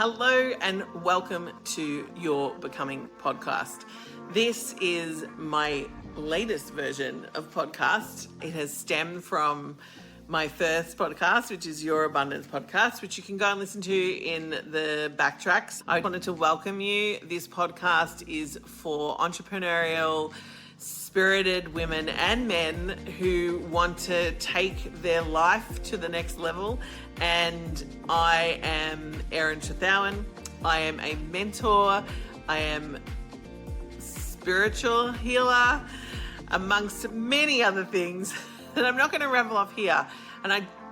Hello and welcome to Your Becoming podcast. This is my latest version of podcast. It has stemmed from my first podcast, which is Your Abundance podcast, which you can go and listen to in the backtracks. I wanted to welcome you. This podcast is for entrepreneurial, spirited women and men who want to take their life to the next level. And I am Eiran Trethowan. I am a mentor. I am spiritual healer, amongst many other things that I'm not going to ramble off here.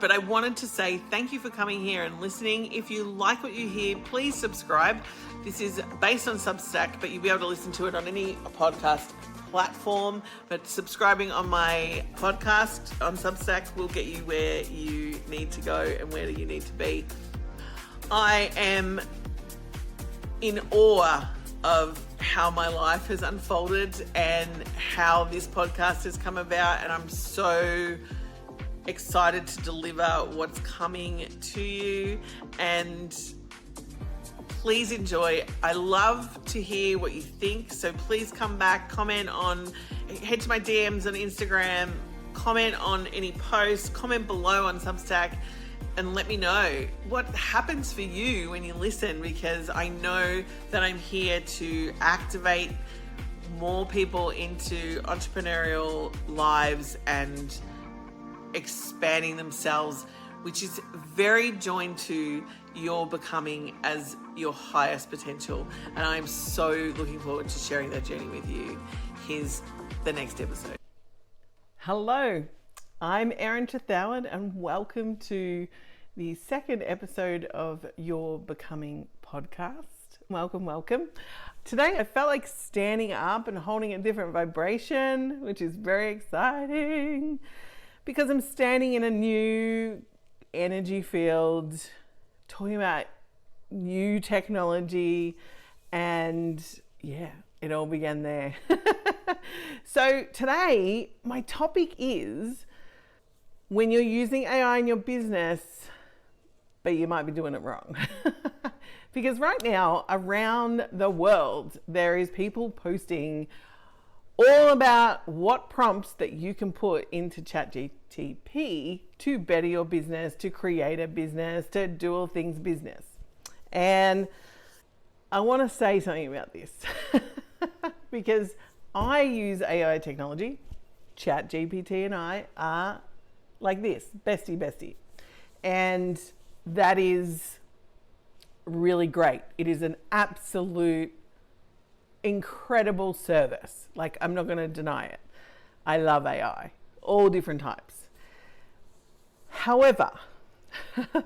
But I wanted to say thank you for coming here and listening. If you like what you hear, please subscribe. This is based on Substack, but you'll be able to listen to it on any podcast platform. But subscribing on my podcast on Substack will get you where you need to go and where you need to be. I am in awe of how my life has unfolded and how this podcast has come about, and I'm so excited to deliver what's coming to you. And please enjoy. I love to hear what you think, so please come back, head to my DMs on Instagram, comment on any posts, comment below on Substack, and let me know what happens for you when you listen, because I know that I'm here to activate more people into entrepreneurial lives and expanding themselves, which is very joined to your becoming as your highest potential. And I'm so looking forward to sharing that journey with you. Here's the next episode. Hello, I'm Eiran Trethowan and welcome to the second episode of Your Becoming podcast. Welcome. Today I felt like standing up and holding a different vibration, which is very exciting because I'm standing in a new energy field, talking about new technology, and yeah, it all began there. So today, my topic is when you're using AI in your business, but you might be doing it wrong. Because right now, around the world, there is people posting all about what prompts that you can put into ChatGPT to better your business, to create a business, to do all things business. And I want to say something about this because I use AI technology. ChatGPT and I are like this, bestie. And that is really great. It is an absolute incredible service. Like, I'm not going to deny it. I love AI, all different types. However,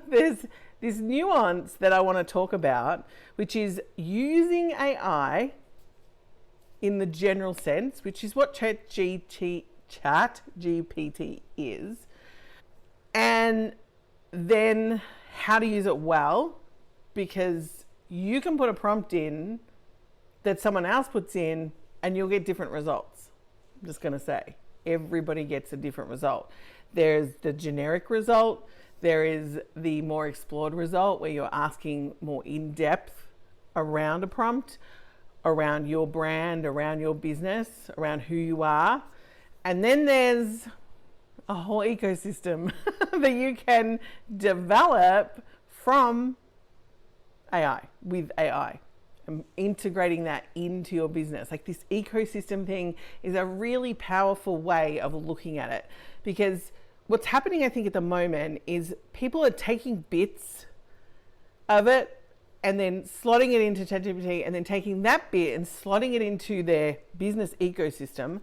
there's this nuance that I want to talk about, which is using AI in the general sense, which is what ChatGPT is, and then how to use it well, because you can put a prompt in that someone else puts in and you'll get different results. I'm just going to say, everybody gets a different result. There's the generic result. There is the more explored result where you're asking more in-depth around a prompt, around your brand, around your business, around who you are. And then there's a whole ecosystem that you can develop from AI, with AI. Integrating that into your business. Like, this ecosystem thing is a really powerful way of looking at it, because what's happening, I think, at the moment is people are taking bits of it and then slotting it into ChatGPT, and then taking that bit and slotting it into their business ecosystem,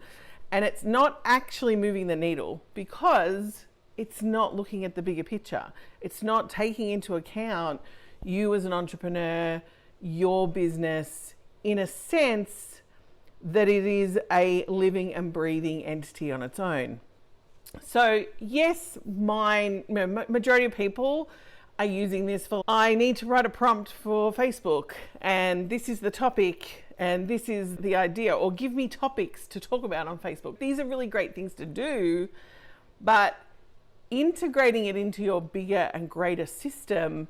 and it's not actually moving the needle because it's not looking at the bigger picture. It's not taking into account you as an entrepreneur, your business, in a sense that it is a living and breathing entity on its own. So yes, majority of people are using this for, I need to write a prompt for Facebook, and this is the topic, and this is the idea, or give me topics to talk about on Facebook. These are really great things to do, but integrating it into your bigger and greater system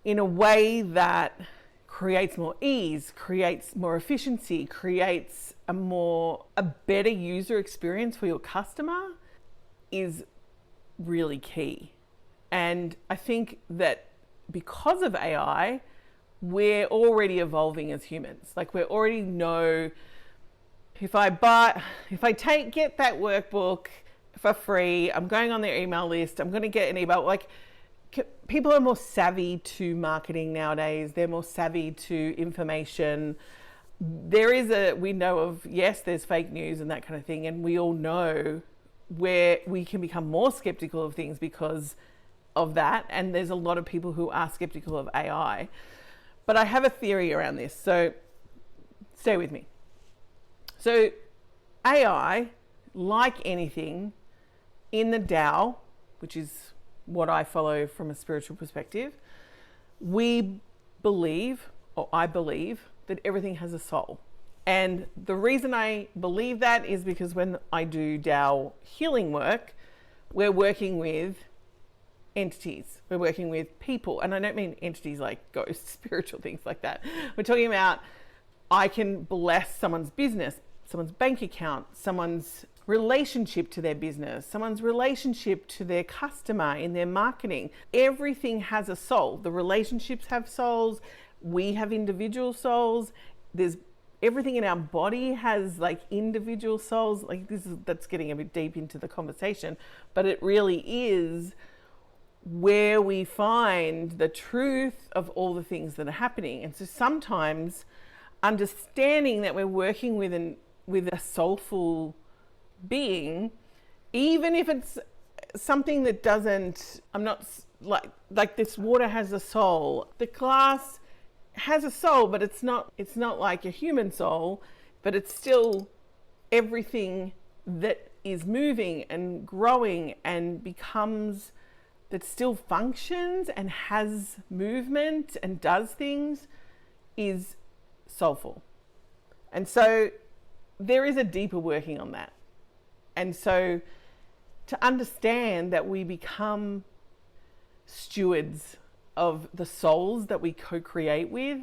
in a way that creates more ease, creates more efficiency, creates a better user experience for your customer is really key. And I think that because of AI, we're already evolving as humans. Like, we already know if I get that workbook for free, I'm going on their email list, I'm going to get an email. Like, people are more savvy to marketing nowadays. They're more savvy to information. We know of, yes, there's fake news and that kind of thing. And we all know where we can become more skeptical of things because of that. And there's a lot of people who are skeptical of AI. But I have a theory around this, so stay with me. So AI, like anything in the Tao, which is what I follow from a spiritual perspective, I believe that everything has a soul. And the reason I believe that is because when I do Tao healing work, we're working with entities. We're working with people. And I don't mean entities like ghosts, spiritual things like that. We're talking about, I can bless someone's business, someone's bank account, someone's relationship to their business, someone's relationship to their customer in their marketing. Everything has a soul. The relationships have souls. We have individual souls. Everything in our body has like individual souls. Like, that's getting a bit deep into the conversation, but it really is where we find the truth of all the things that are happening. And so sometimes understanding that we're working with a soulful being, even if it's something that doesn't, I'm not like this water has a soul, the glass has a soul, but it's not like a human soul, but it's still everything that is moving and growing and that still functions and has movement and does things, is soulful. And so there is a deeper working on that. And so to understand that we become stewards of the souls that we co-create with,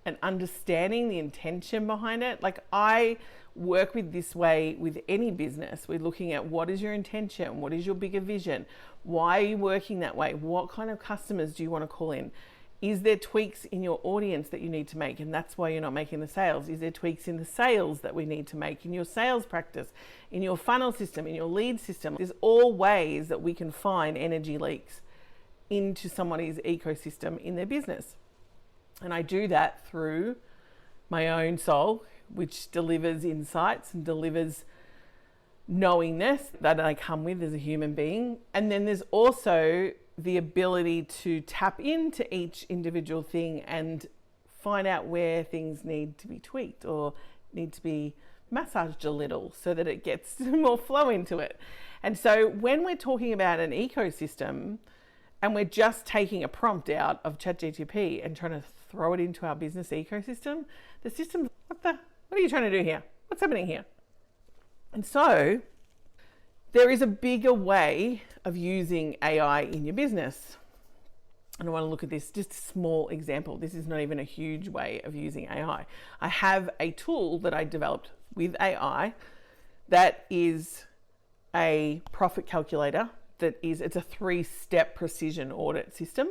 and understanding the intention behind it. Like, I work with this way with any business. We're looking at, what is your intention? What is your bigger vision? Why are you working that way? What kind of customers do you want to call in? Is there tweaks in your audience that you need to make, and that's why you're not making the sales? Is there tweaks in the sales that we need to make, in your sales practice, in your funnel system, in your lead system? There's all ways that we can find energy leaks into somebody's ecosystem in their business. And I do that through my own soul, which delivers insights and delivers knowingness that I come with as a human being. And then there's also the ability to tap into each individual thing and find out where things need to be tweaked or need to be massaged a little so that it gets more flow into it. And so when we're talking about an ecosystem and we're just taking a prompt out of ChatGPT and trying to throw it into our business ecosystem, the system, what are you trying to do here? What's happening here? And so there is a bigger way of using AI in your business. And I want to look at this, just a small example. This is not even a huge way of using AI. I have a tool that I developed with AI that is a profit calculator. It's a 3-step precision audit system,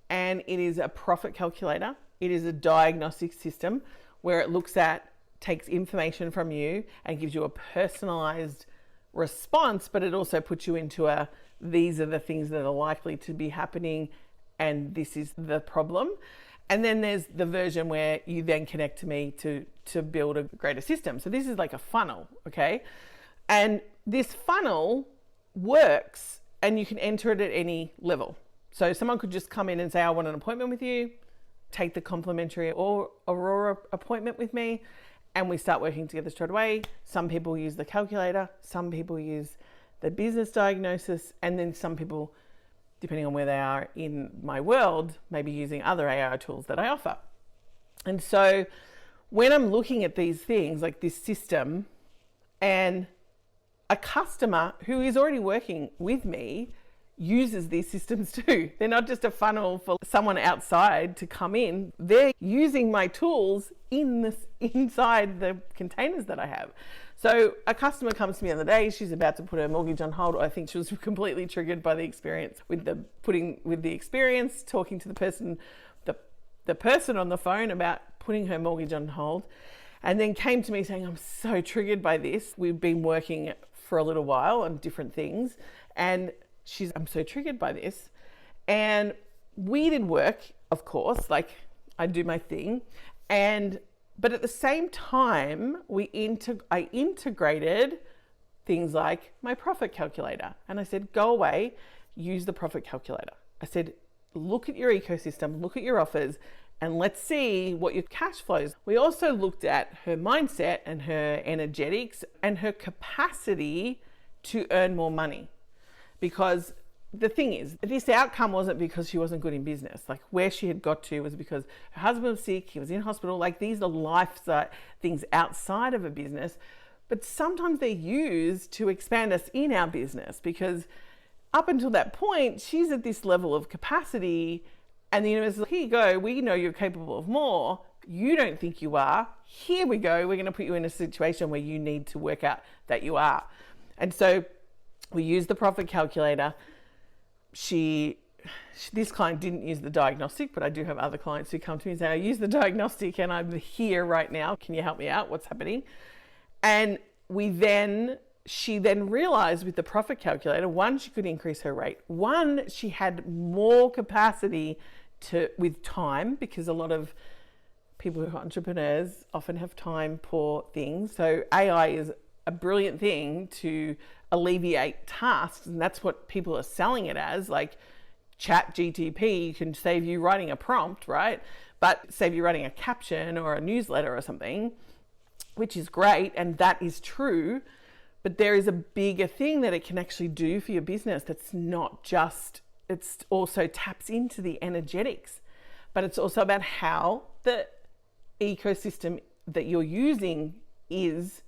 and it is a profit calculator. It is a diagnostic system where it takes information from you and gives you a personalized response, but it also puts you into these are the things that are likely to be happening, and this is the problem. And then there's the version where you then connect to me to build a greater system. So this is like a funnel, okay? And this funnel works, and you can enter it at any level. So someone could just come in and say, I want an appointment with you, take the complimentary Aurora appointment with me, and we start working together straight away. Some people use the calculator, some people use the business diagnosis, and then some people, depending on where they are in my world, maybe using other AI tools that I offer. And so when I'm looking at these things like this system, and a customer who is already working with me uses these systems too. They're not just a funnel for someone outside to come in. They're using my tools inside the containers that I have. So a customer comes to me the other day, she's about to put her mortgage on hold. I think she was completely triggered by the experience talking to the person on the phone about putting her mortgage on hold, and then came to me saying, I'm so triggered by this. We've been working for a little while on different things, and I'm so triggered by this. And we did work, of course, like I do my thing. But at the same time, I integrated things like my profit calculator. And I said, go away, use the profit calculator. I said, look at your ecosystem, look at your offers, and let's see what your cash flows. We also looked at her mindset and her energetics and her capacity to earn more money. Because the thing is, this outcome wasn't because she wasn't good in business. Like where she had got to was because her husband was sick, he was in hospital. Like these are life things outside of a business, but sometimes they're used to expand us in our business, because up until that point, she's at this level of capacity and the universe is like, here you go, we know you're capable of more. You don't think you are. Here we go, we're going to put you in a situation where you need to work out that you are. And so we used the profit calculator. This client didn't use the diagnostic, but I do have other clients who come to me and say, I use the diagnostic and I'm here right now. Can you help me out? What's happening? And she then realized with the profit calculator, one, she could increase her rate. One, she had more capacity with time, because a lot of people who are entrepreneurs often have time poor things. So AI is a brilliant thing to alleviate tasks, and that's what people are selling it as. Like ChatGPT can save you writing a prompt, right? But save you writing a caption or a newsletter or something, which is great, and that is true. But there is a bigger thing that it can actually do for your business that's not just, it's also taps into the energetics, but it's also about how the ecosystem that you're using is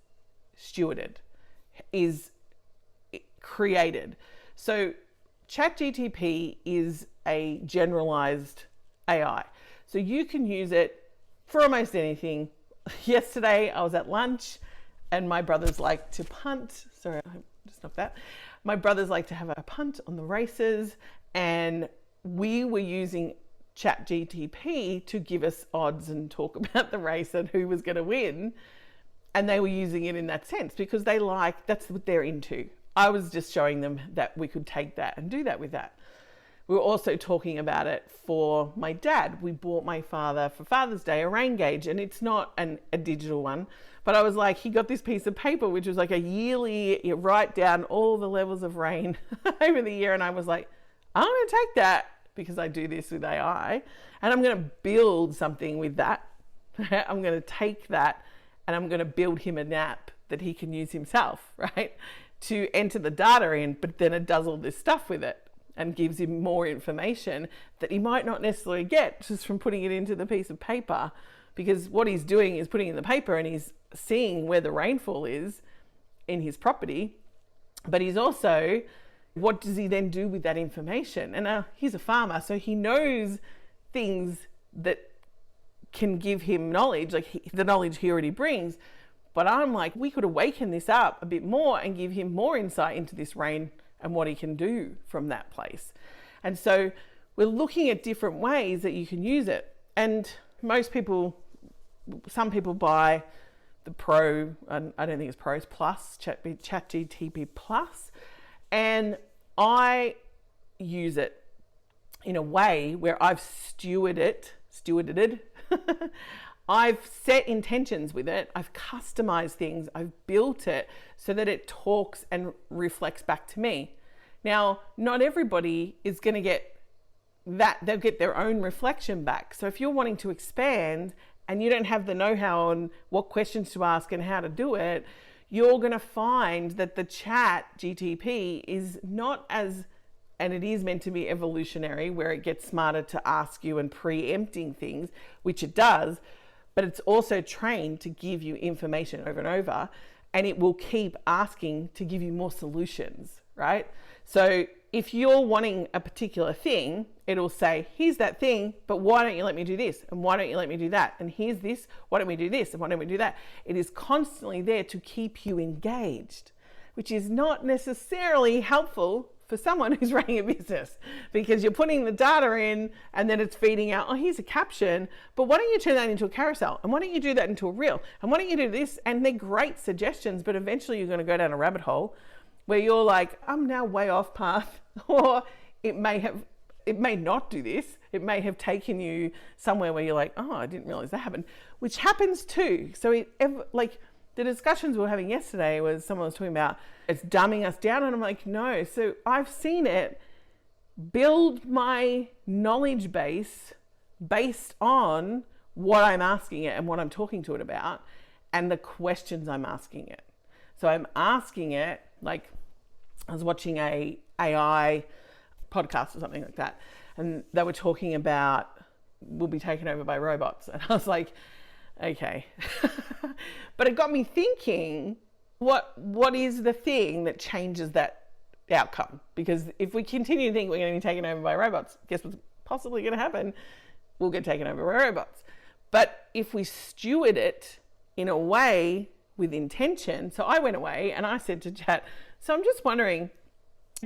stewarded, is created. So ChatGPT is a generalized AI. So you can use it for almost anything. Yesterday I was at lunch and my brothers like to punt. Sorry, I just knocked that. My brothers like to have a punt on the races, and we were using ChatGPT to give us odds and talk about the race and who was going to win. And they were using it in that sense because that's what they're into. I was just showing them that we could take that and do that with that. We were also talking about it for my dad. We bought my father for Father's Day a rain gauge, and it's not a digital one, but I was like, he got this piece of paper, which was like a yearly, you write down all the levels of rain over the year. And I was like, I'm going to take that, because I do this with AI, and I'm going to build something with that. I'm going to take that and I'm going to build him an app that he can use himself, right? To enter the data in, but then it does all this stuff with it and gives him more information that he might not necessarily get just from putting it into the piece of paper, because what he's doing is putting in the paper and he's seeing where the rainfall is in his property, but he's also, what does he then do with that information? And he's a farmer, so he knows things that can give him knowledge, like the knowledge he already brings. But I'm like, we could awaken this up a bit more and give him more insight into this rain and what he can do from that place. And so we're looking at different ways that you can use it. And some people buy the Pro, and I don't think it's Pro, it's Plus, ChatGPT Plus. And I use it in a way where I've stewarded. I've set intentions with it. I've customized things. I've built it so that it talks and reflects back to me. Now, not everybody is going to get that. They'll get their own reflection back. So if you're wanting to expand and you don't have the know-how on what questions to ask and how to do it, you're going to find that the ChatGPT is not as, and it is meant to be evolutionary, where it gets smarter to ask you and preempting things, which it does, but it's also trained to give you information over and over, and it will keep asking to give you more solutions, right? So if you're wanting a particular thing, it'll say, here's that thing, but why don't you let me do this? And why don't you let me do that? And here's this, why don't we do this? And why don't we do that? It is constantly there to keep you engaged, which is not necessarily helpful for someone who's running a business, because you're putting the data in and then it's feeding out, oh, here's a caption, but why don't you turn that into a carousel? And why don't you do that into a reel? And why don't you do this? And they're great suggestions, but eventually you're going to go down a rabbit hole where you're like, I'm now way off path, or it may not do this. It may have taken you somewhere where you're like, oh, I didn't realize that happened, which happens too. So like the discussions we were having yesterday was someone was talking about it's dumbing us down, and I'm like, no. So I've seen it build my knowledge base based on what I'm asking it and what I'm talking to it about and the questions I'm asking it. So I'm asking it, like, I was watching a AI podcast or something like that, and they were talking about we'll be taken over by robots, and I was like, okay. But it got me thinking, what is the thing that changes that outcome? Because if we continue to think we're going to be taken over by robots, guess what's possibly going to happen? We'll get taken over by robots. But if we steward it in a way with intention, so I went away and I said to Chat, so I'm just wondering,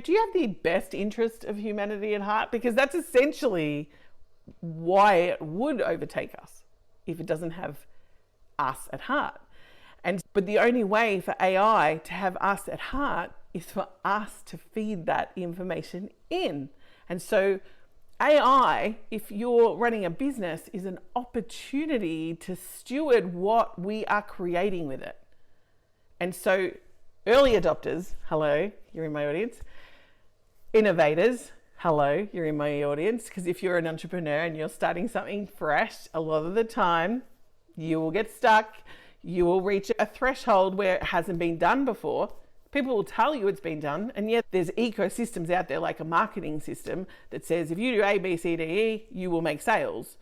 do you have the best interest of humanity at heart? Because that's essentially why it would overtake us if it doesn't have us at heart. But the only way for AI to have us at heart is for us to feed that information in. And so AI, if you're running a business, is an opportunity to steward what we are creating with it. And so early adopters, hello, you're in my audience. Innovators, hello, you're in my audience. Because if you're an entrepreneur and you're starting something fresh, a lot of the time you will get stuck. You will reach a threshold where it hasn't been done before. People will tell you it's been done, and yet there's ecosystems out there like a marketing system that says if you do A, B, C, D, E, you will make sales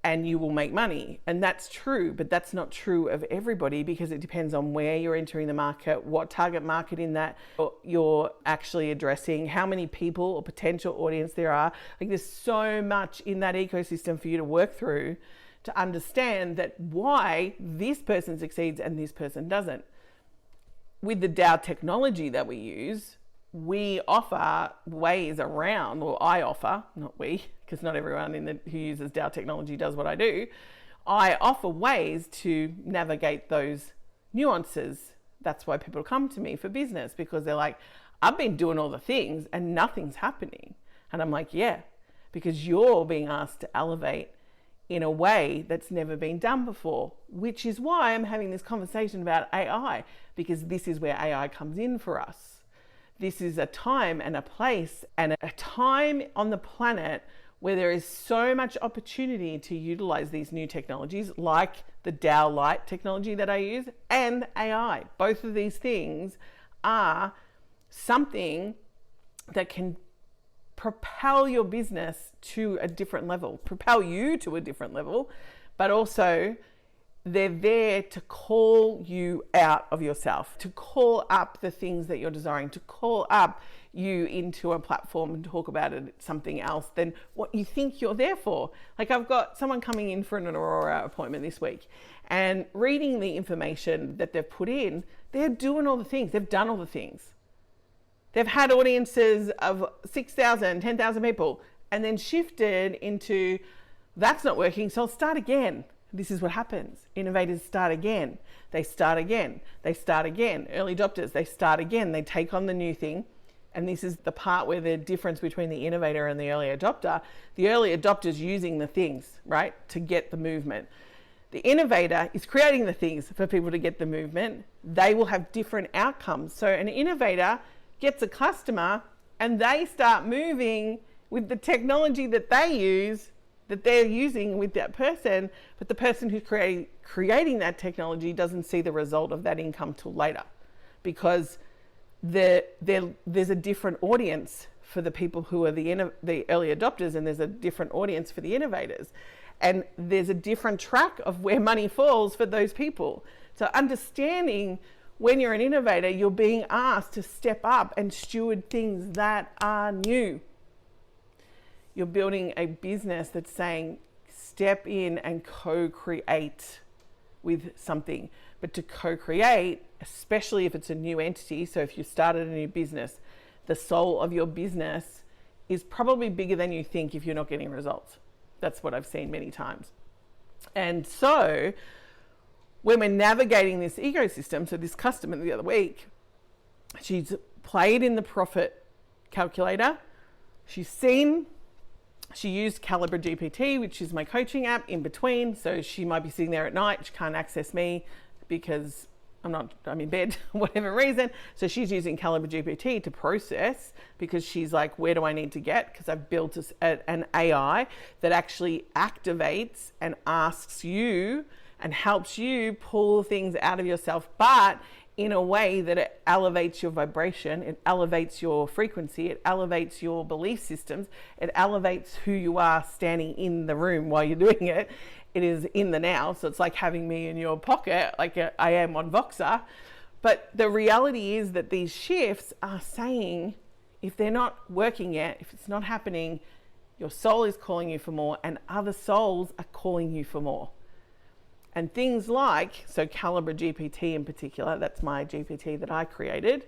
and you will make money. And that's true, but that's not true of everybody, because it depends on where you're entering the market, what target market in that you're actually addressing, how many people or potential audience there are. Like, there's so much in that ecosystem for you to work through to understand that why this person succeeds and this person doesn't. With the DAO technology that we use, we offer ways around, or I offer, not we, because not everyone who uses DAO technology does what I do. I offer ways to navigate those nuances. That's why people come to me for business, because they're like, I've been doing all the things and nothing's happening. And I'm like, yeah, because you're being asked to elevate in a way that's never been done before, which is why I'm having this conversation about AI, because this is where AI comes in for us. This is a time and a place and a time on the planet where there is so much opportunity to utilize these new technologies, like the DAO Lite technology that I use and AI. Both of these things are something that can propel your business to a different level, propel you to a different level, but also they're there to call you out of yourself, to call up the things that you're desiring, to call up you into a platform and talk about it, something else than what you think you're there for. Like, I've got someone coming in for an Aurora appointment this week, and reading the information that they've put in, they're doing all the things, they've done all the things. They've had audiences of 6,000, 10,000 people, and then shifted into, that's not working, so I'll start again. This is what happens. Innovators start again. They start again. They start again. Early adopters, they start again. They take on the new thing. And this is the part where the difference between the innovator and the early adopter. The early adopter's using the things, right, to get the movement. The innovator is creating the things for people to get the movement. They will have different outcomes. So an innovator gets a customer and they start moving with the technology that they use, that they're using with that person, but the person who's creating that technology doesn't see the result of that income till later, because there's a different audience for the people who are the early adopters, and there's a different audience for the innovators, and there's a different track of where money falls for those people. So understanding when you're an innovator, you're being asked to step up and steward things that are new. You're building a business that's saying, step in and co-create with something. But to co-create, especially if it's a new entity, so if you started a new business, the soul of your business is probably bigger than you think if you're not getting results. That's what I've seen many times. And so when we're navigating this ecosystem, so this customer the other week, she's played in the profit calculator. She used CalibraGPT, which is my coaching app, in between. So she might be sitting there at night. She can't access me because I'm in bed, whatever reason. So she's using CalibraGPT to process, because she's like, where do I need to get? Because I've built an AI that actually activates and asks you and helps you pull things out of yourself, but in a way that it elevates your vibration, it elevates your frequency, it elevates your belief systems, it elevates who you are standing in the room while you're doing it. It is in the now. So it's like having me in your pocket, like I am on Voxer. But the reality is that these shifts are saying, if they're not working yet, if it's not happening, your soul is calling you for more, and other souls are calling you for more. And things like, so CalibraGPT in particular, that's my GPT that I created,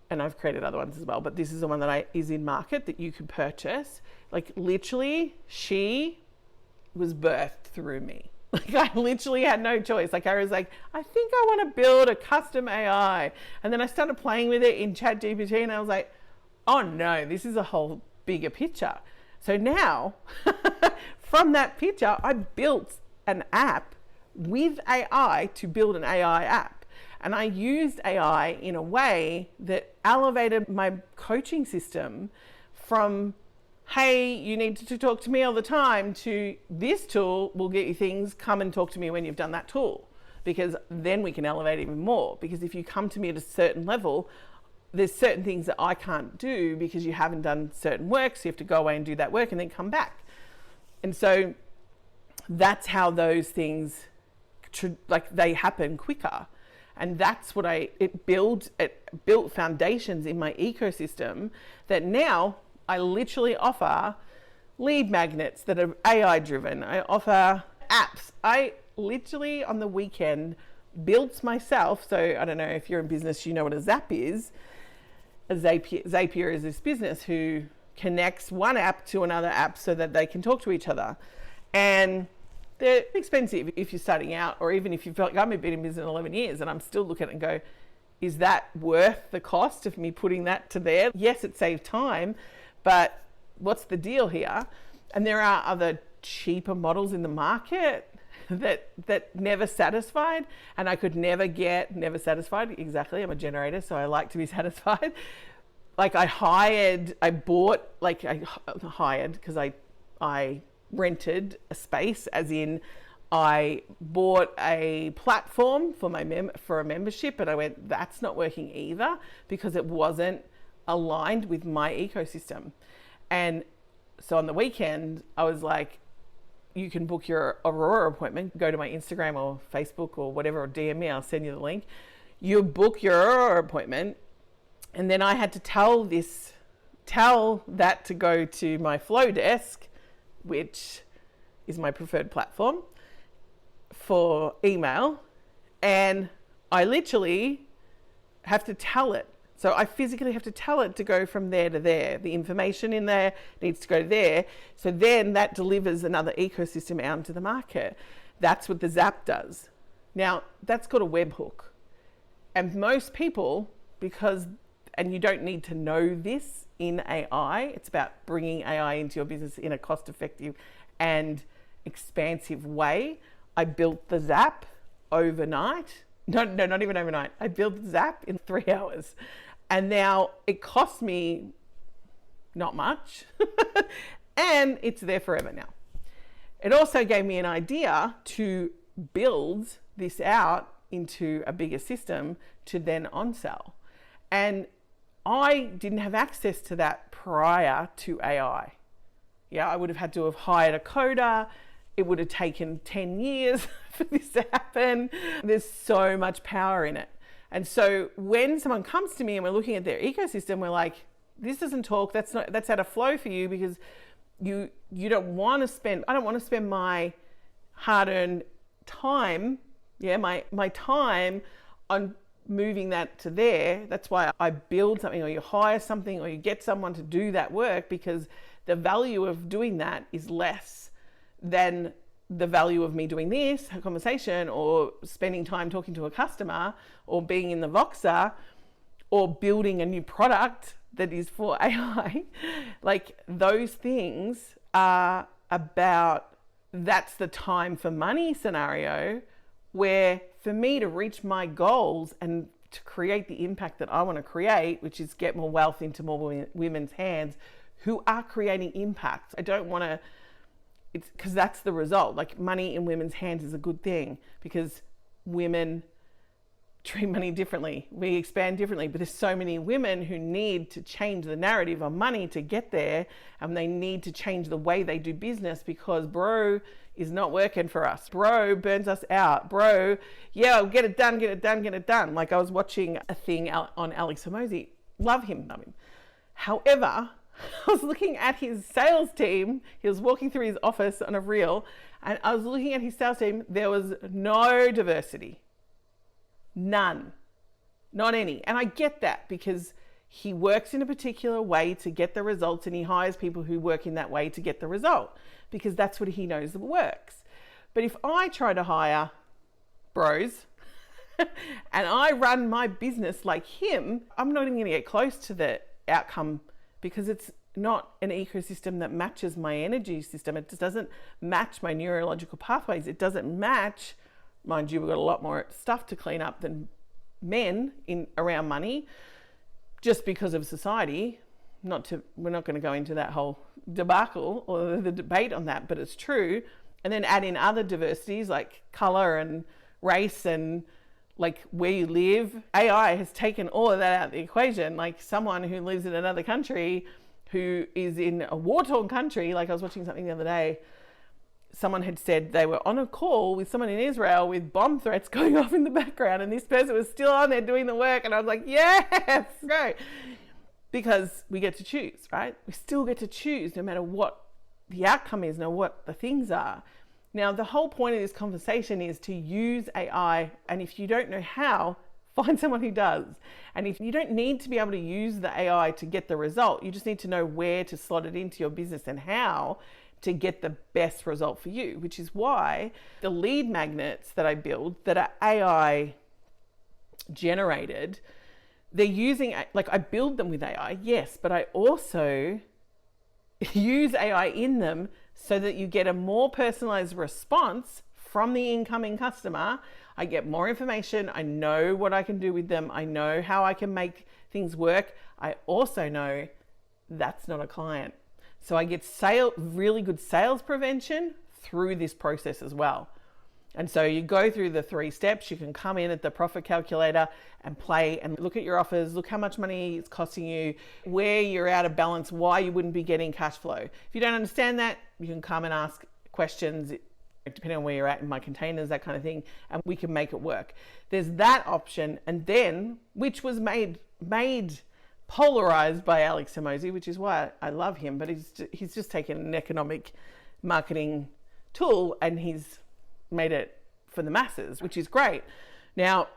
and I've created other ones as well, but this is the one that is in market that you could purchase. Like literally, she was birthed through me. Like I literally had no choice. Like I was like, I think I want to build a custom AI. And then I started playing with it in ChatGPT, and I was like, oh no, this is a whole bigger picture. So now from that picture, I built an app with AI to build an AI app. And I used AI in a way that elevated my coaching system from, hey, you need to talk to me all the time, to this tool will get you things, come and talk to me when you've done that tool. Because then we can elevate even more. Because if you come to me at a certain level, there's certain things that I can't do because you haven't done certain work. So you have to go away and do that work and then come back. And so that's how those things, they happen quicker. And that's what it built foundations in my ecosystem that now I literally offer lead magnets that are AI driven. I offer apps. I literally on the weekend built myself. So I don't know if you're in business, you know what a Zap is. A Zapier is this business who connects one app to another app so that they can talk to each other. And they're expensive if you're starting out, or even if you've like, I've been in business 11 years and I'm still looking at it and go, is that worth the cost of me putting that to there? Yes, it saved time, but what's the deal here? And there are other cheaper models in the market that never satisfied, and I could never satisfied. Exactly, I'm a generator, so I like to be satisfied. Like I rented a space, as in I bought a platform for a membership, and I went, that's not working either, because it wasn't aligned with my ecosystem. And so on the weekend, I was like, you can book your Aurora appointment. Go to my Instagram or Facebook or whatever, or DM me, I'll send you the link. You book your Aurora appointment, and then I had to tell that to go to my Flow desk, which is my preferred platform for email. And I literally have to tell it. So I physically have to tell it to go from there to there. The information in there needs to go there. So then that delivers another ecosystem out into the market. That's what the Zap does. Now, that's got a webhook. And most people, and you don't need to know this in AI, it's about bringing AI into your business in a cost-effective and expansive way. I built the Zap overnight. No, not even overnight. I built the Zap in 3 hours. And now it cost me not much. And it's there forever now. It also gave me an idea to build this out into a bigger system to then on-sell. And I didn't have access to that prior to AI. Yeah, I would have had to have hired a coder. It would have taken 10 years for this to happen. There's so much power in it. And so when someone comes to me and we're looking at their ecosystem, we're like, this doesn't talk, that's out of flow for you, because you don't want to spend, I don't want to spend my hard-earned time, my time on moving that to there. That's why I build something, or you hire something, or you get someone to do that work, because the value of doing that is less than the value of me doing this, a conversation, or spending time talking to a customer, or being in the Voxer, or building a new product that is for AI. Like, those things are about, that's the time for money scenario, where for me to reach my goals and to create the impact that I want to create, which is get more wealth into more women's hands who are creating impact. I don't want to, it's because that's the result. Like, money in women's hands is a good thing, because women treat money differently. We expand differently, but there's so many women who need to change the narrative on money to get there, and they need to change the way they do business, because bro is not working for us. Bro burns us out. Bro, yeah, get it done, get it done, get it done. Like, I was watching a thing on Alex Hormozi. Love him. However, I was looking at his sales team. He was walking through his office on a reel, and I was looking at his sales team. There was no diversity. None. Not any. And I get that, because he works in a particular way to get the results, and he hires people who work in that way to get the result, because that's what he knows works. But if I try to hire bros and I run my business like him, I'm not even going to get close to the outcome, because it's not an ecosystem that matches my energy system. It just doesn't match my neurological pathways. It doesn't match, mind you, we've got a lot more stuff to clean up than men in around money, just because of society. We're not going to go into that whole debacle or the debate on that, but it's true. And then add in other diversities like color and race and like where you live. AI has taken all of that out of the equation. Like, someone who lives in another country, who is in a war-torn country, like I was watching something the other day, someone had said they were on a call with someone in Israel with bomb threats going off in the background, and this person was still on there doing the work, and I was like, yes, go. Because we get to choose, right? We still get to choose, no matter what the outcome is, no matter what the things are. Now, the whole point of this conversation is to use AI, and if you don't know how, find someone who does. And if you don't need to be able to use the AI to get the result, you just need to know where to slot it into your business and how to get the best result for you, which is why the lead magnets that I build that are AI generated, they're using, like, I build them with AI, yes, but I also use AI in them so that you get a more personalized response from the incoming customer. I get more information. I know what I can do with them. I know how I can make things work. I also know that's not a client. So I get really good sales prevention through this process as well. And so you go through the 3 steps. You can come in at the profit calculator and play and look at your offers, look how much money it's costing you, where you're out of balance, why you wouldn't be getting cash flow. If you don't understand that, you can come and ask questions, depending on where you're at in my containers, that kind of thing, and we can make it work. There's that option, and then, which was made polarized by Alex Hormozi, which is why I love him, but he's just taken an economic marketing tool and he's made it for the masses, which is great. Now,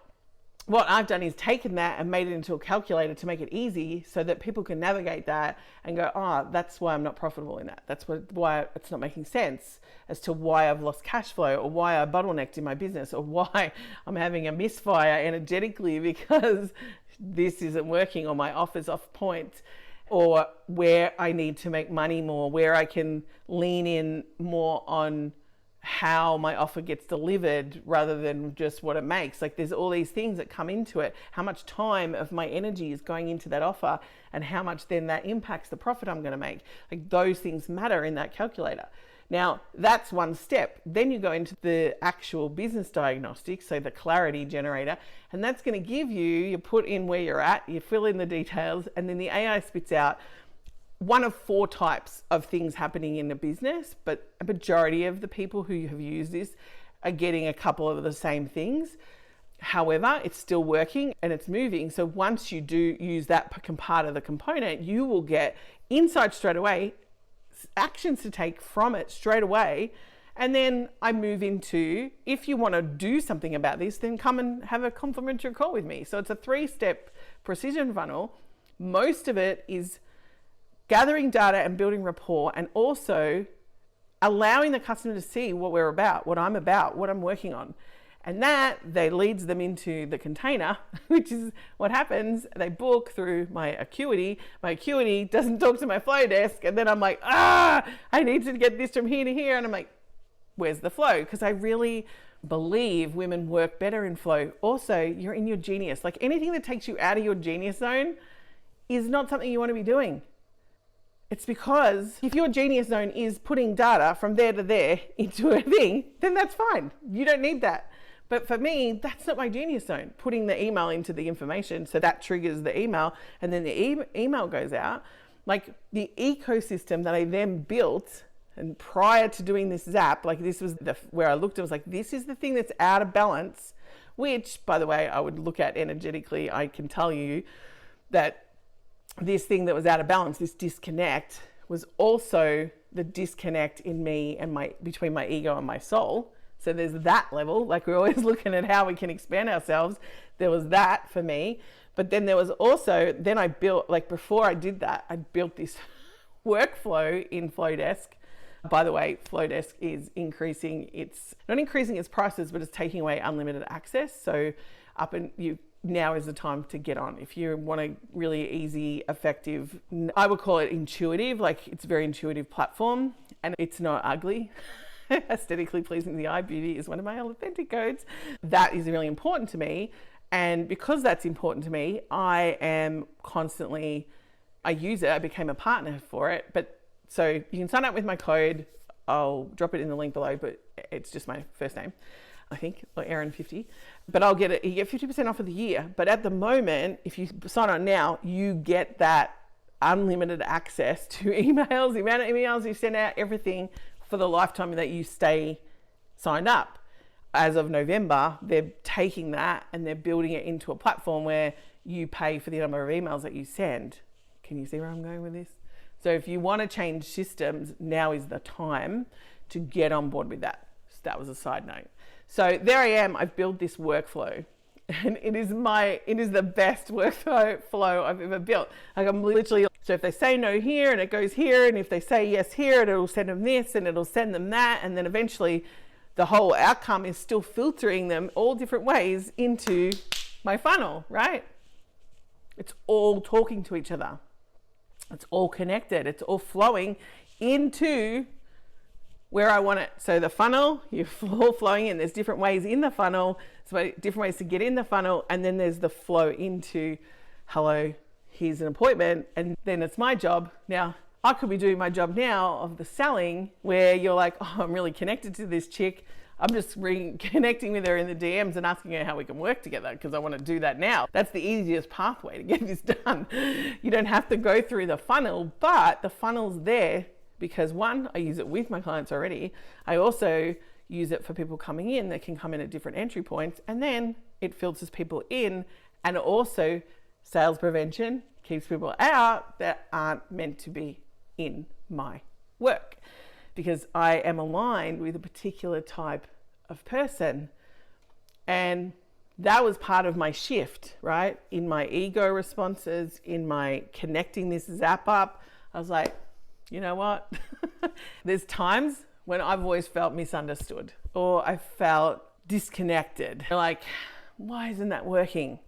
what I've done is taken that and made it into a calculator to make it easy so that people can navigate that and go, oh, that's why I'm not profitable in that. That's why it's not making sense as to why I've lost cash flow, or why I bottlenecked in my business, or why I'm having a misfire energetically because this isn't working, or my offer's off point, or where I need to make money more, where I can lean in more on how my offer gets delivered rather than just what it makes. Like, there's all these things that come into it. How much time of my energy is going into that offer, and how much then that impacts the profit I'm going to make. Like, those things matter in that calculator. Now, that's one step. Then you go into the actual business diagnostics, so the clarity generator, and that's going to give you put in where you're at, you fill in the details, and then the AI spits out one of 4 types of things happening in a business, but a majority of the people who have used this are getting a couple of the same things. However, it's still working and it's moving. So once you do use that part of the component, you will get insights straight away, actions to take from it straight away. And then I move into, if you want to do something about this, then come and have a complimentary call with me. So it's a 3-step precision funnel. Most of it is gathering data and building rapport, and also allowing the customer to see what we're about, what I'm working on. And that leads them into the container, which is what happens. They book through my Acuity. My Acuity doesn't talk to my flow desk. And then I'm like, I need to get this from here to here. And I'm like, where's the flow? Because I really believe women work better in flow. Also, you're in your genius. Like, anything that takes you out of your genius zone is not something you want to be doing. It's because if your genius zone is putting data from there to there into a thing, then that's fine. You don't need that. But for me, that's not my genius zone. Putting the email into the information, so that triggers the email, and then the email goes out. Like, the ecosystem that I then built, and prior to doing this Zap, like, this was where I looked, it was like, this is the thing that's out of balance, which, by the way, I would look at energetically. I can tell you that this thing that was out of balance, this disconnect, was also the disconnect in me and between my ego and my soul. So there's that level, like, we're always looking at how we can expand ourselves. There was that for me. But then there was also, then I built, like, before I did that, I built this workflow in Flowdesk. By the way, Flowdesk is not increasing its prices, but it's taking away unlimited access. So now is the time to get on. If you want a really easy, effective, I would call it intuitive, like, it's a very intuitive platform, and it's not ugly. Aesthetically pleasing the eye, beauty is one of my authentic codes. That is really important to me. And because that's important to me, I use it. I became a partner for it. But so you can sign up with my code. I'll drop it in the link below, but it's just my first name, I think, or Eiran 50. But I'll get it. You get 50% off of the year. But at the moment, if you sign on now, you get that unlimited access to emails, the amount of emails you send out, everything, for the lifetime that you stay signed up. As of November, they're taking that and they're building it into a platform where you pay for the number of emails that you send. Can you see where I'm going with this? So if you want to change systems, now is the time to get on board with that. So that was a side note. So there I am. I've built this workflow, and it is the best workflow I've ever built. Like, I'm literally, so if they say no here and it goes here, and if they say yes here, it'll send them this and it'll send them that, and then eventually the whole outcome is still filtering them all different ways into my funnel, right? It's all talking to each other. It's all connected. It's all flowing into where I want it. So the funnel, you're all flowing in. There's different ways in the funnel, so different ways to get in the funnel, and then there's the flow into, hello, here's an appointment, and then it's my job. Now, I could be doing my job now of the selling, where you're like, oh, I'm really connected to this chick. I'm just reconnecting with her in the DMs and asking her how we can work together, because I want to do that now. That's the easiest pathway to get this done. You don't have to go through the funnel, but the funnel's there because, one, I use it with my clients already. I also use it for people coming in that can come in at different entry points, and then it filters people in, and also sales prevention keeps people out that aren't meant to be in my work, because I am aligned with a particular type of person. And that was part of my shift, right? In my ego responses, in my connecting this Zap up, I was like, you know what? There's times when I've always felt misunderstood, or I felt disconnected. Like, why isn't that working?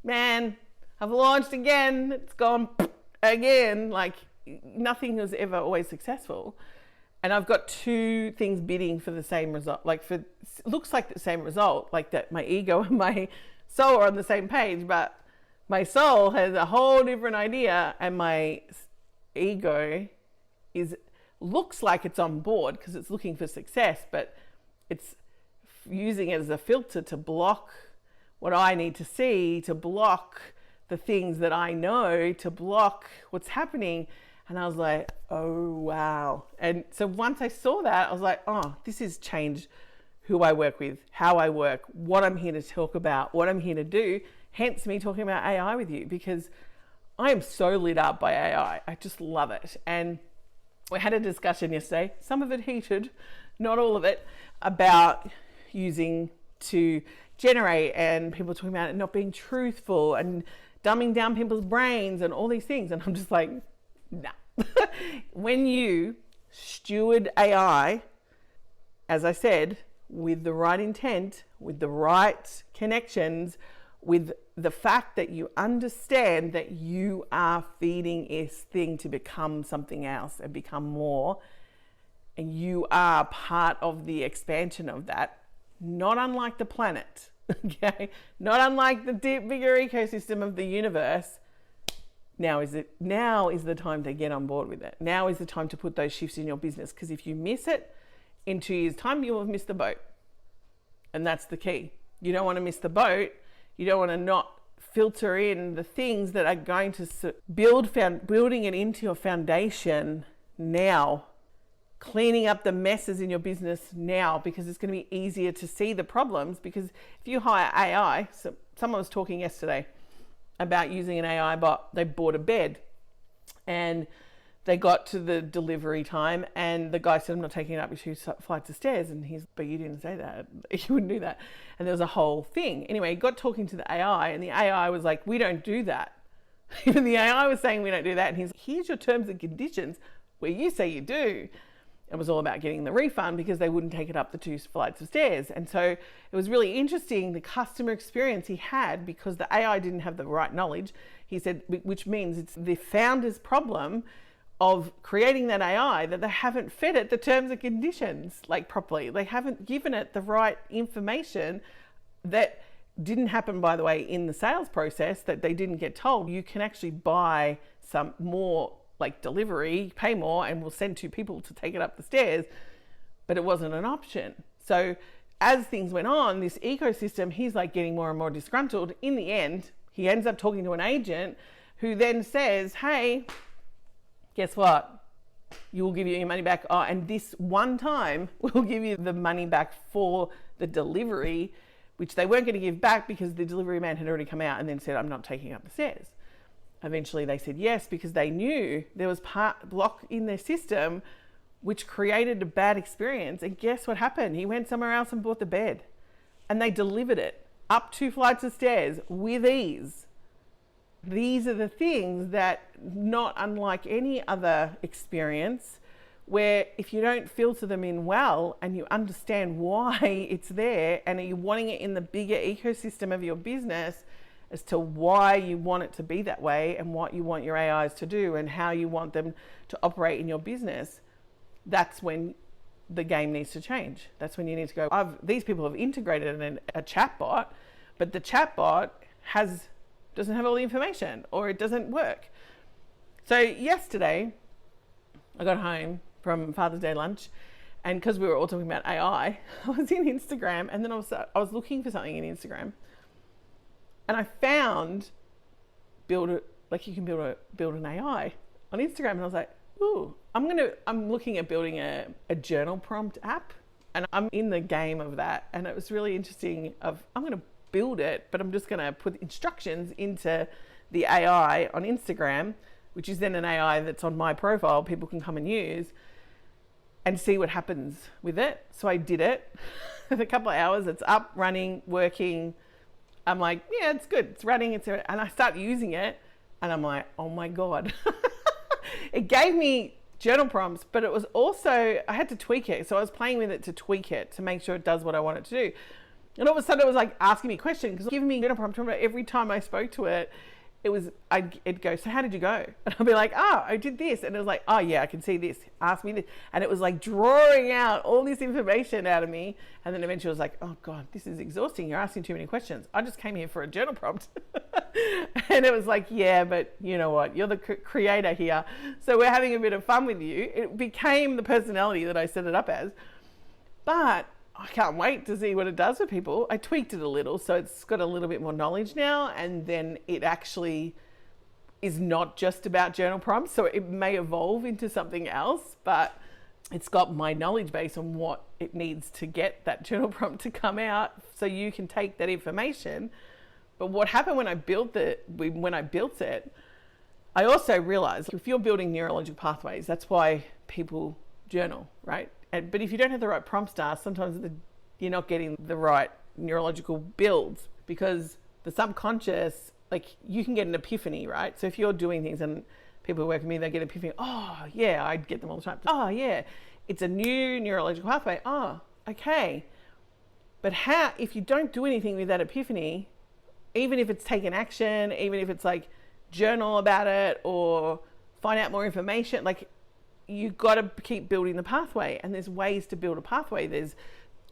Man, I've launched again, it's gone again. Like, nothing was ever always successful. And I've got two things bidding for the same result, looks like the same result, like that my ego and my soul are on the same page, but my soul has a whole different idea, and my ego looks like it's on board because it's looking for success, but it's using it as a filter to block what I need to see, to block the things that I know, to block what's happening. And I was like, oh, wow. And so once I saw that, I was like, oh, this has changed who I work with, how I work, what I'm here to talk about, what I'm here to do. Hence me talking about AI with you, because I am so lit up by AI. I just love it. And we had a discussion yesterday, some of it heated, not all of it, about using to generate, and people talking about it not being truthful and dumbing down people's brains and all these things. And I'm just like, nah. When you steward AI, as I said, with the right intent, with the right connections, with the fact that you understand that you are feeding this thing to become something else and become more, and you are part of the expansion of that, not unlike the planet, okay? Not unlike the bigger ecosystem of the universe. Now is the time to get on board with it. Now is the time to put those shifts in your business, because if you miss it, in 2 years' time, you will have missed the boat. And that's the key. You don't want to miss the boat. You don't want to not filter in the things that are going to building it into your foundation now, cleaning up the messes in your business now, because it's going to be easier to see the problems. Because if you hire AI, so someone was talking yesterday about using an AI bot. They bought a bed and they got to the delivery time, and the guy said, I'm not taking it up your 2 flights of stairs. And but you didn't say that. You wouldn't do that. And there was a whole thing. Anyway, he got talking to the AI, and the AI was like, we don't do that. Even the AI was saying we don't do that. And he's like, here's your terms and conditions where you say you do. It was all about getting the refund because they wouldn't take it up the 2 flights of stairs. And so it was really interesting, the customer experience he had, because the AI didn't have the right knowledge. He said, which means it's the founder's problem of creating that AI, that they haven't fed it the terms and conditions like properly. They haven't given it the right information. That didn't happen, by the way, in the sales process, that they didn't get told. You can actually buy some more like delivery, pay more, and we'll send 2 people to take it up the stairs, but it wasn't an option. So as things went on, this ecosystem, he's like getting more and more disgruntled. In the end, he ends up talking to an agent who then says, hey, guess what? You will give you your money back. Oh, and this one time we'll give you the money back for the delivery, which they weren't going to give back because the delivery man had already come out and then said, I'm not taking up the stairs. Eventually they said yes, because they knew there was block in their system which created a bad experience. And guess what happened? He went somewhere else and bought the bed, and they delivered it up 2 flights of stairs with ease. These are the things that, not unlike any other experience, where if you don't filter them in well and you understand why it's there, and are you wanting it in the bigger ecosystem of your business as to why you want it to be that way, and what you want your AIs to do, and how you want them to operate in your business, that's when the game needs to change. That's when you need to go, these people have integrated a chatbot, but the chatbot doesn't have all the information, or it doesn't work. So yesterday, I got home from Father's Day lunch, and because we were all talking about AI, I was in Instagram, and then I was looking for something in Instagram, and I found you can build an AI on Instagram, and I was like, ooh, I'm looking at building a journal prompt app, and I'm in the game of that, and it was really interesting. I'm going to build it, but I'm just going to put instructions into the AI on Instagram, which is then an AI that's on my profile, people can come and use, and see what happens with it. So I did it. In a couple of hours, it's up, running, working. I'm like, yeah, it's good. It's running. And I start using it, and I'm like, oh my God. It gave me journal prompts, but it was also, I had to tweak it. So I was playing with it to tweak it to make sure it does what I want it to do. And all of a sudden it was like asking me questions, because giving me journal prompt. Every time I spoke to it, it'd go, so how did you go? And I'd be like, oh, I did this. And it was like, oh yeah, I can see this. Ask me this. And it was like drawing out all this information out of me. And then eventually I was like, oh God, this is exhausting. You're asking too many questions. I just came here for a journal prompt. And it was like, yeah, but you know what? You're the creator here. So we're having a bit of fun with you. It became the personality that I set it up as. But I can't wait to see what it does for people. I tweaked it a little, so it's got a little bit more knowledge now, and then it actually is not just about journal prompts, so it may evolve into something else, but it's got my knowledge base on what it needs to get that journal prompt to come out, so you can take that information. But what happened when I built it, I also realized if you're building neurological pathways, that's why people journal, right? But if you don't have the right prompt stars, sometimes you're not getting the right neurological builds, because the subconscious, like, you can get an epiphany, right? So if you're doing things and people who work with me, they get an epiphany. Oh yeah, I get them all the time. Oh yeah, it's a new neurological pathway. Oh, okay. But how, if you don't do anything with that epiphany, even if it's taken action, even if it's like journal about it or find out more information, like, you got to keep building the pathway. And there's ways to build a pathway. There's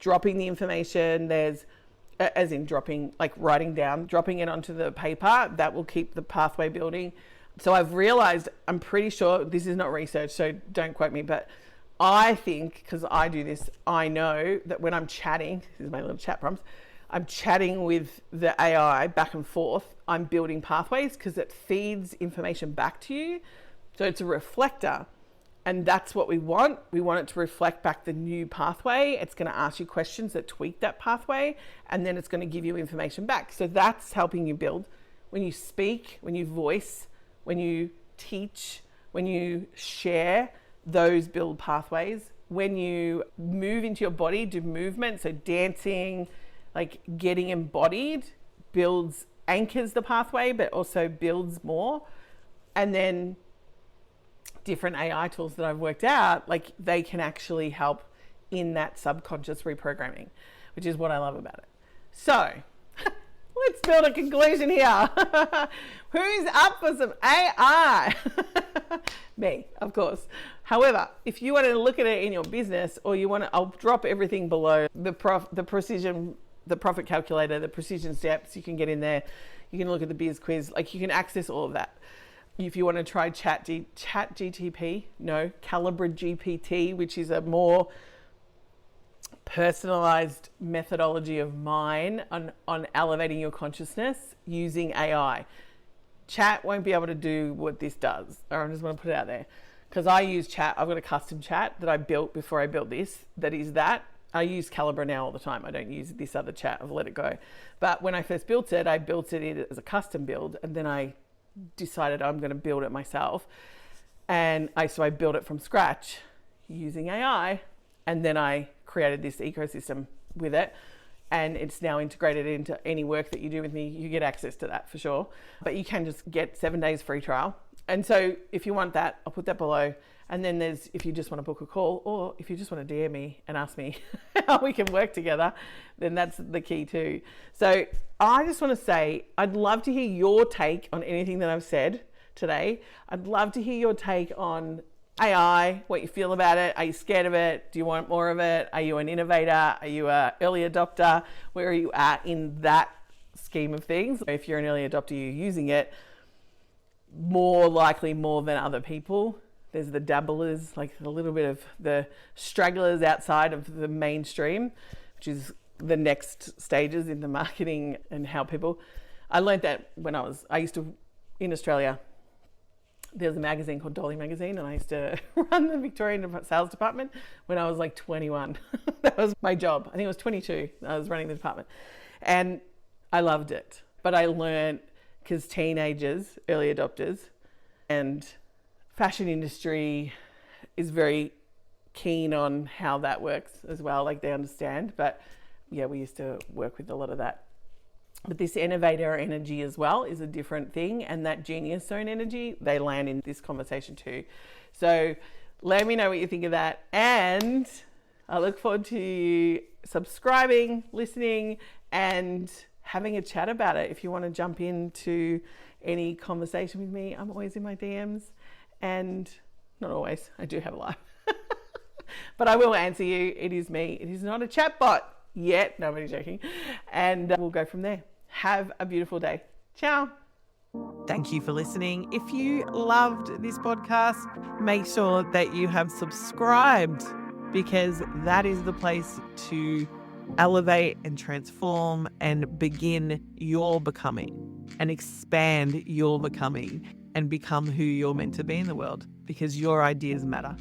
dropping the information. There's, as in dropping, like writing down, dropping it onto the paper. That will keep the pathway building. So I've realized, I'm pretty sure, this is not research, so don't quote me, but I think, because I do this, I know that when I'm chatting, this is my little chat prompts, I'm chatting with the AI back and forth, I'm building pathways because it feeds information back to you. So it's a reflector. And that's what we want. We want it to reflect back the new pathway. It's going to ask you questions that tweak that pathway, and then it's going to give you information back. So that's helping you build. When you speak, when you voice, when you teach, when you share, those build pathways. When you move into your body, do movement, so dancing, like getting embodied, anchors the pathway, but also builds more. And then different AI tools that I've worked out, like, they can actually help in that subconscious reprogramming, which is what I love about it. So let's build a conclusion here. Who's up for some AI? Me, of course. However, if you want to look at it in your business, or you want to, I'll drop everything below the profit calculator, the precision steps. You can get in there. You can look at the biz quiz. Like, you can access all of that. If you want to try CalibraGPT, which is a more personalized methodology of mine on elevating your consciousness using AI. Chat won't be able to do what this does. Or I just want to put it out there, because I use chat. I've got a custom chat that I built before I built this. That is that. I use Calibra now all the time. I don't use this other chat. I've let it go. But when I first built it, I built it as a custom build, and then I decided I'm going to build it myself. And so I built it from scratch using AI, and then I created this ecosystem with it, and it's now integrated into any work that you do with me. You get access to that for sure, but you can just get 7 days free trial. And so if you want that, I'll put that below. And then there's, if you just want to book a call, or if you just want to DM me and ask me how we can work together, then that's the key too. So I just want to say, I'd love to hear your take on anything that I've said today. I'd love to hear your take on AI, what you feel about it. Are you scared of it? Do you want more of it? Are you an innovator? Are you an early adopter? Where are you at in that scheme of things? If you're an early adopter, you're using it more likely more than other people. There's the dabblers, like a little bit of the stragglers outside of the mainstream, which is the next stages in the marketing and how people. I learned that when I used to, in Australia, there was a magazine called Dolly Magazine, and I used to run the Victorian sales department when I was like 21. That was my job. I think it was 22. I was running the department, and I loved it. But I learned, because teenagers, early adopters, and fashion industry is very keen on how that works as well. Like, they understand. But yeah, we used to work with a lot of that. But this innovator energy as well is a different thing, and that genius zone energy, they land in this conversation too. So let me know what you think of that, and I look forward to you subscribing, listening, and having a chat about it. If you want to jump into any conversation with me, I'm always in my DMs, and not always, I do have a life, but I will answer you. It is me. It is not a chat bot yet. Nobody's joking. And we'll go from there. Have a beautiful day. Ciao. Thank you for listening. If you loved this podcast, make sure that you have subscribed, because that is the place to elevate and transform and begin your becoming and expand your becoming and become who you're meant to be in the world, because your ideas matter.